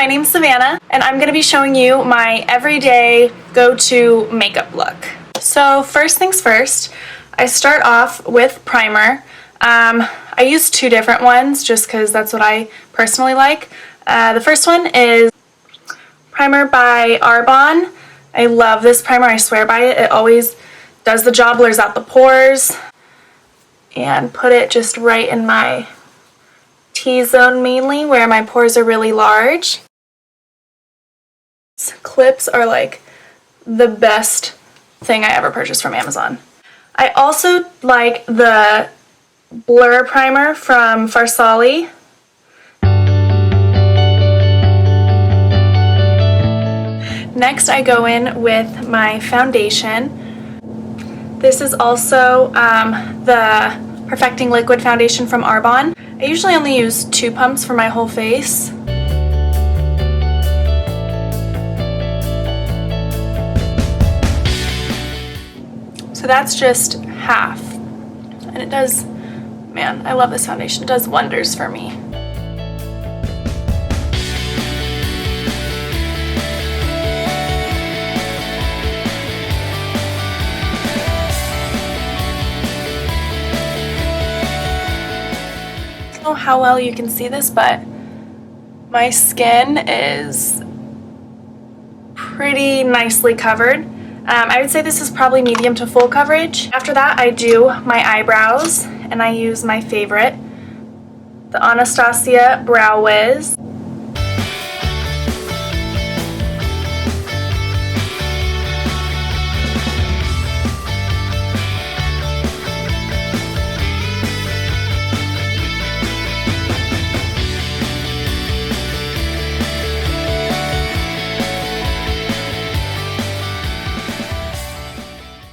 my name's Savannah, and I'm going to be showing you my everyday go-to makeup look. So first things first, I start off with primer. I use two different ones just because that's what I personally like. The first one is primer by Arbonne. I love this primer, I swear by it. It always does the job, blurs out the pores. And put it just right in my T-zone mainly, where my pores are really large. Clips are like the best thing I ever purchased from Amazon. I also like the Blur primer from Farsali. Next I go in with my foundation. This is also the Perfecting Liquid Foundation from Arbonne. I usually only use 2 pumps for my whole face. So that's just half. And it does, man, I love this foundation. It does wonders for me. I don't know how well you can see this, but my skin is pretty nicely covered. I would say this is probably medium to full coverage. After that, I do my eyebrows, and I use my favorite, the Anastasia Brow Wiz.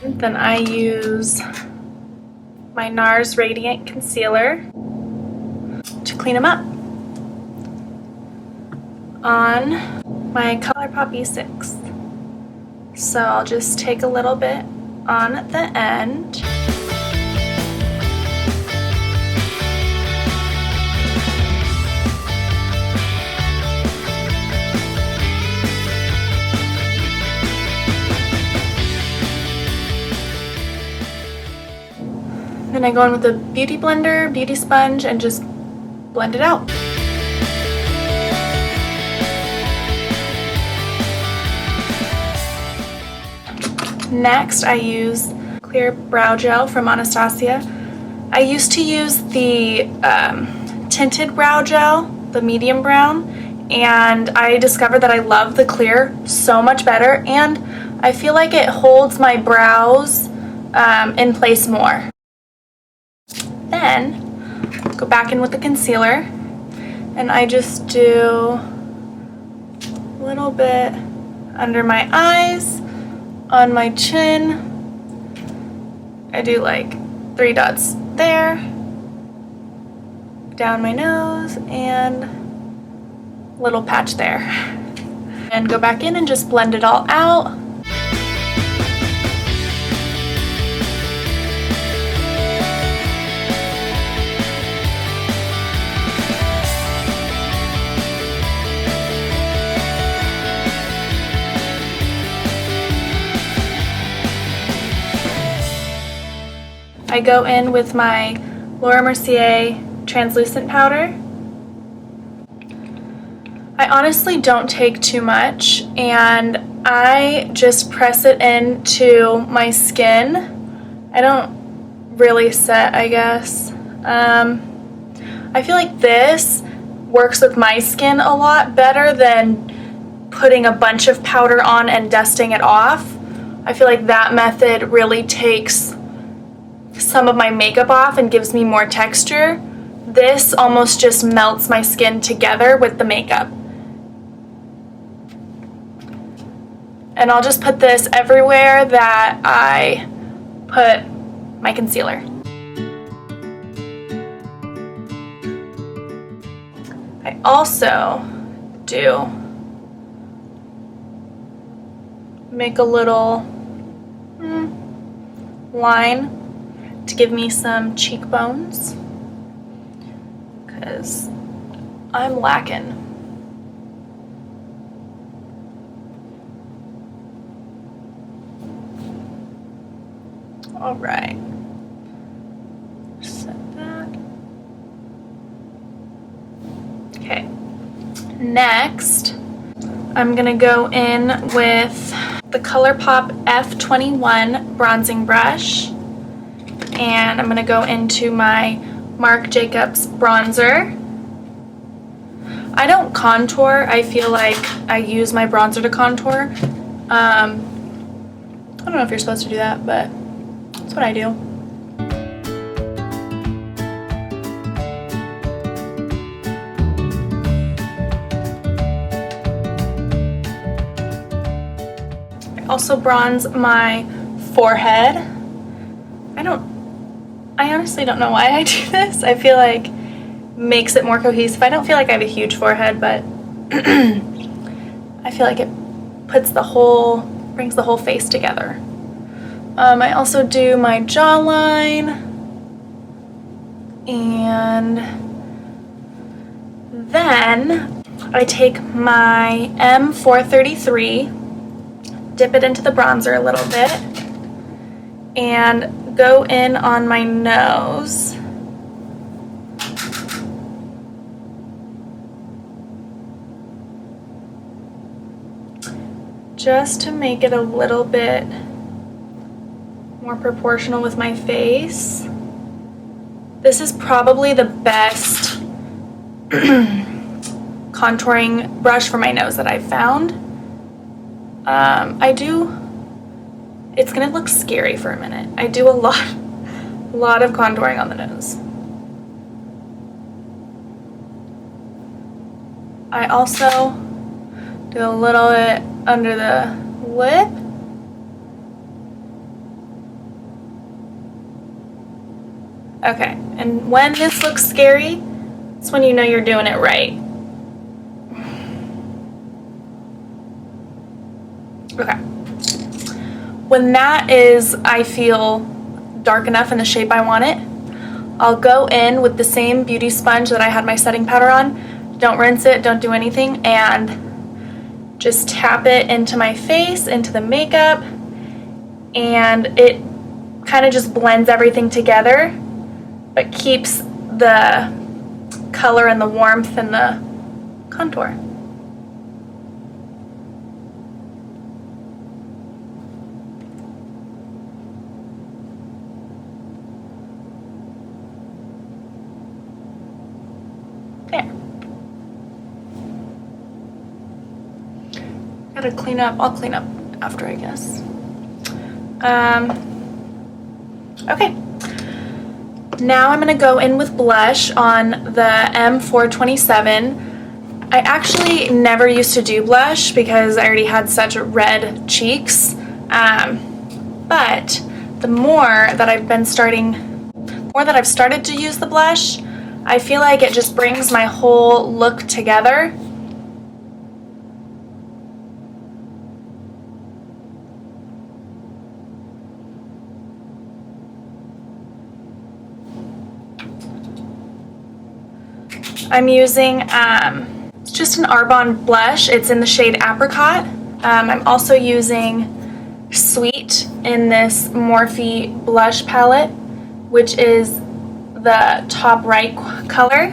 Then I use my NARS Radiant Concealer to clean them up on my ColourPop E6. So I'll just take a little bit on the end. Then I go in with a beauty blender, beauty sponge, and just blend it out. Next, I use clear brow gel from Anastasia. I used to use the tinted brow gel, the medium brown, and I discovered that I love the clear so much better, and I feel like it holds my brows in place more. Then go back in with the concealer, and I just do a little bit under my eyes, on my chin. I do like 3 dots there, down my nose, and a little patch there. And go back in and just blend it all out. I go in with my Laura Mercier translucent powder. I honestly don't take too much, and I just press it into my skin. I don't really set, I guess. I feel like this works with my skin a lot better than putting a bunch of powder on and dusting it off. I feel like that method really takes some of my makeup off and gives me more texture. This almost just melts my skin together with the makeup. And I'll just put this everywhere that I put my concealer. I also do make a little line to give me some cheekbones, because I'm lacking. Next, I'm gonna go in with the ColourPop F21 bronzing brush, and I'm gonna go into my Marc Jacobs bronzer. I don't contour. I feel like I use my bronzer to contour. I don't know if you're supposed to do that, but that's what I do. I also bronze my forehead. I honestly don't know why I do this. I feel like it makes it more cohesive. I don't feel like I have a huge forehead, but I feel like it brings the whole face together. I also do my jawline, and then I take my M433, dip it into the bronzer a little bit, and go in on my nose. Just to make it a little bit more proportional with my face. This is probably the best contouring brush for my nose that I've found. It's gonna look scary for a minute. I do a lot of contouring on the nose. I also do a little bit under the lip. Okay, and when this looks scary, it's when you know you're doing it right. Okay. When that is, I feel, dark enough in the shape I want it, I'll go in with the same beauty sponge that I had my setting powder on. Don't rinse it, don't do anything, and just tap it into my face, into the makeup, and it kind of just blends everything together, but keeps the color and the warmth and the contour. There. Gotta clean up. I'll clean up after, I guess. Okay. Now I'm gonna go in with blush on the M427. I actually never used to do blush because I already had such red cheeks. But the more that I've started to use the blush, I feel like it just brings my whole look together. I'm using, it's just an Arbonne blush. It's in the shade Apricot. I'm also using Sweet in this Morphe blush palette, which is the top right color.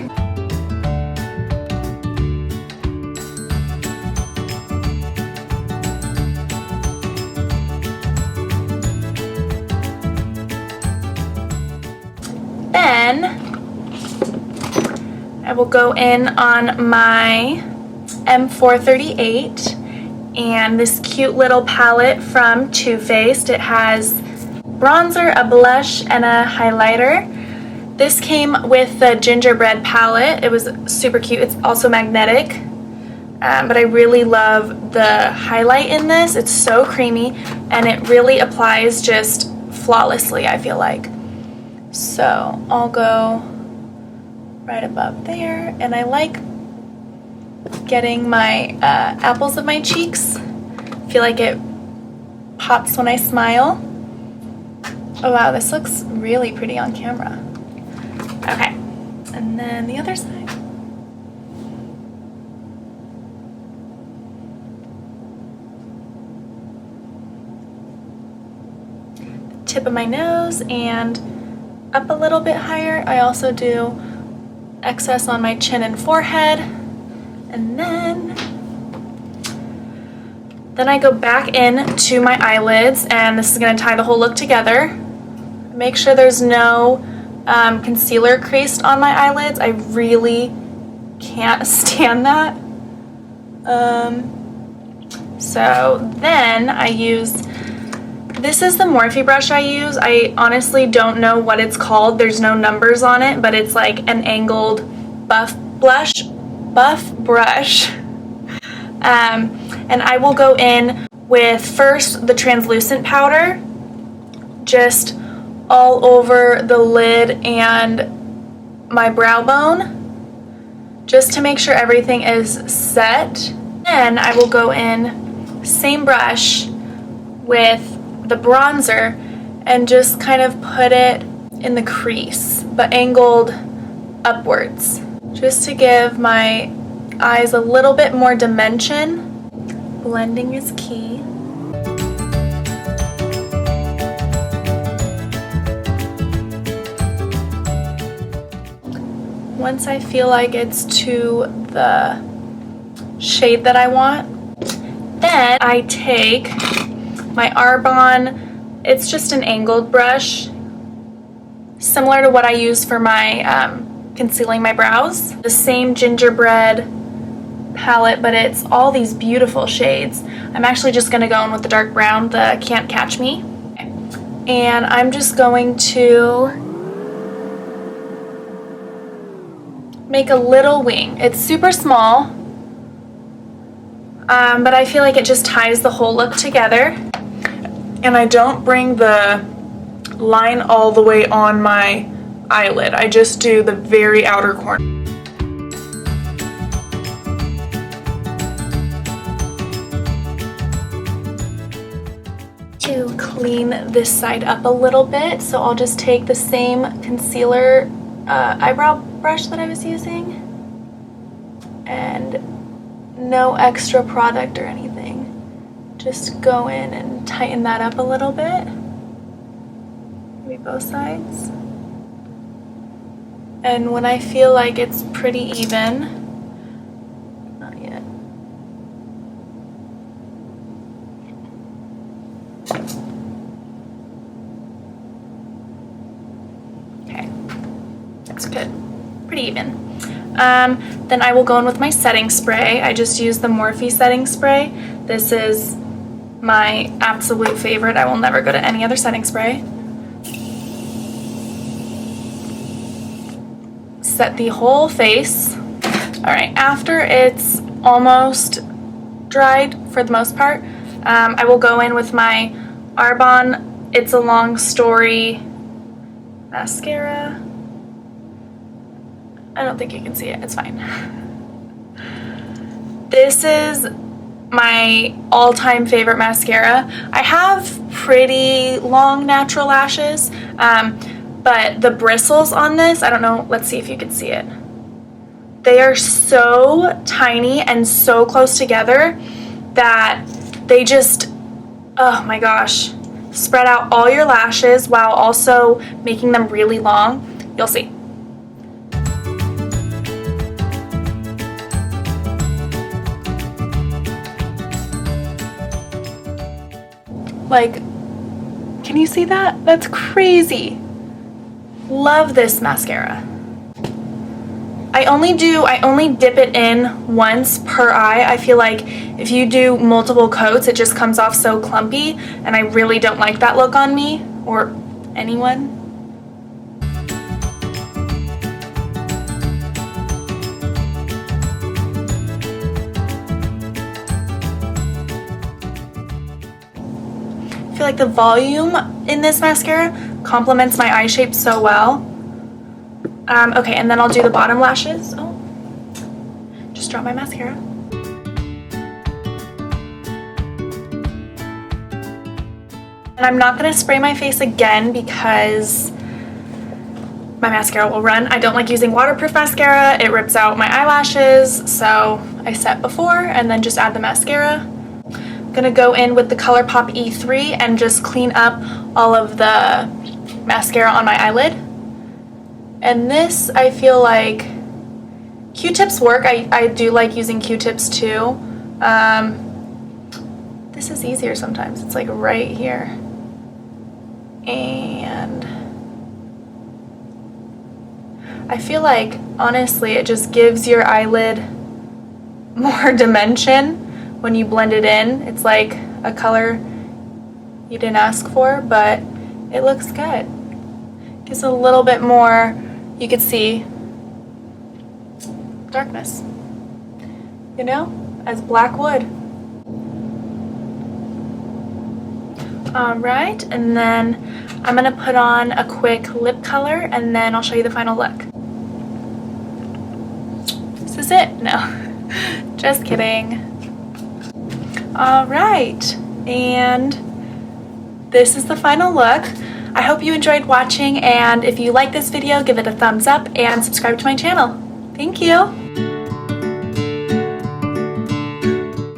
Then I will go in on my M438 and this cute little palette from Too Faced. It has bronzer, a blush, and a highlighter. This came with the Gingerbread palette. It was super cute. It's also magnetic, but I really love the highlight in this. It's so creamy, and it really applies just flawlessly, I feel like. So I'll go right above there, and I like getting my apples of my cheeks. I feel like it pops when I smile. Oh wow, this looks really pretty on camera. Okay, and then the other side. The tip of my nose and up a little bit higher. I also do excess on my chin and forehead. And then I go back in to my eyelids, and this is going to tie the whole look together. Make sure there's no concealer creased on my eyelids. I really can't stand that. So then I use, this is the Morphe brush I use. I honestly don't know what it's called. There's no numbers on it, but it's like an angled buff brush. And I will go in with first the translucent powder, just all over the lid and my brow bone, just to make sure everything is set. Then I will go in, same brush, with the bronzer and just kind of put it in the crease, but angled upwards, just to give my eyes a little bit more dimension. Blending is key. Once I feel like it's to the shade that I want, then I take my Arbonne, it's just an angled brush, similar to what I use for my concealing my brows. The same Gingerbread palette, but it's all these beautiful shades. I'm actually just going to go in with the dark brown, the Can't Catch Me. And I'm just going to make a little wing. It's super small, but I feel like it just ties the whole look together. And I don't bring the line all the way on my eyelid. I just do the very outer corner. To clean this side up a little bit, so I'll just take the same concealer eyebrow brush that I was using, and no extra product or anything. Just go in and tighten that up a little bit, maybe both sides. And when I feel like it's pretty even, not yet. Okay, that's good, pretty even. Then I will go in with my setting spray. I just use the Morphe setting spray. This is my absolute favorite. I will never go to any other setting spray. Set the whole face. All right, after it's almost dried for the most part, I will go in with my Arbonne It's a Long Story mascara. I don't think you can see it, it's fine. This is my all-time favorite mascara. I have pretty long natural lashes, but the bristles on this, I don't know, let's see if you can see it. They are so tiny and so close together that they just, oh my gosh, spread out all your lashes while also making them really long. You'll see. Like, can you see that? That's crazy. Love this mascara. I only dip it in once per eye. I feel like if you do multiple coats, it just comes off so clumpy, and I really don't like that look on me or anyone. I feel like the volume in this mascara complements my eye shape so well. Okay, and then I'll do the bottom lashes. Oh, just drop my mascara. And I'm not gonna spray my face again because my mascara will run. I don't like using waterproof mascara. It rips out my eyelashes, so I set before and then just add the mascara. I'm gonna go in with the ColourPop E3 and just clean up all of the mascara on my eyelid. And this, I feel like, Q-tips work. I do like using Q-tips too. This is easier sometimes. It's like right here. And I feel like, honestly, it just gives your eyelid more dimension when you blend it in. It's like a color you didn't ask for, but it looks good. Gives a little bit more, you could see, darkness, you know, as black wood. Alright, and then I'm going to put on a quick lip color and then I'll show you the final look. This is it. No, just kidding. Alright, and this is the final look. I hope you enjoyed watching, and if you like this video, give it a thumbs up and subscribe to my channel. Thank you!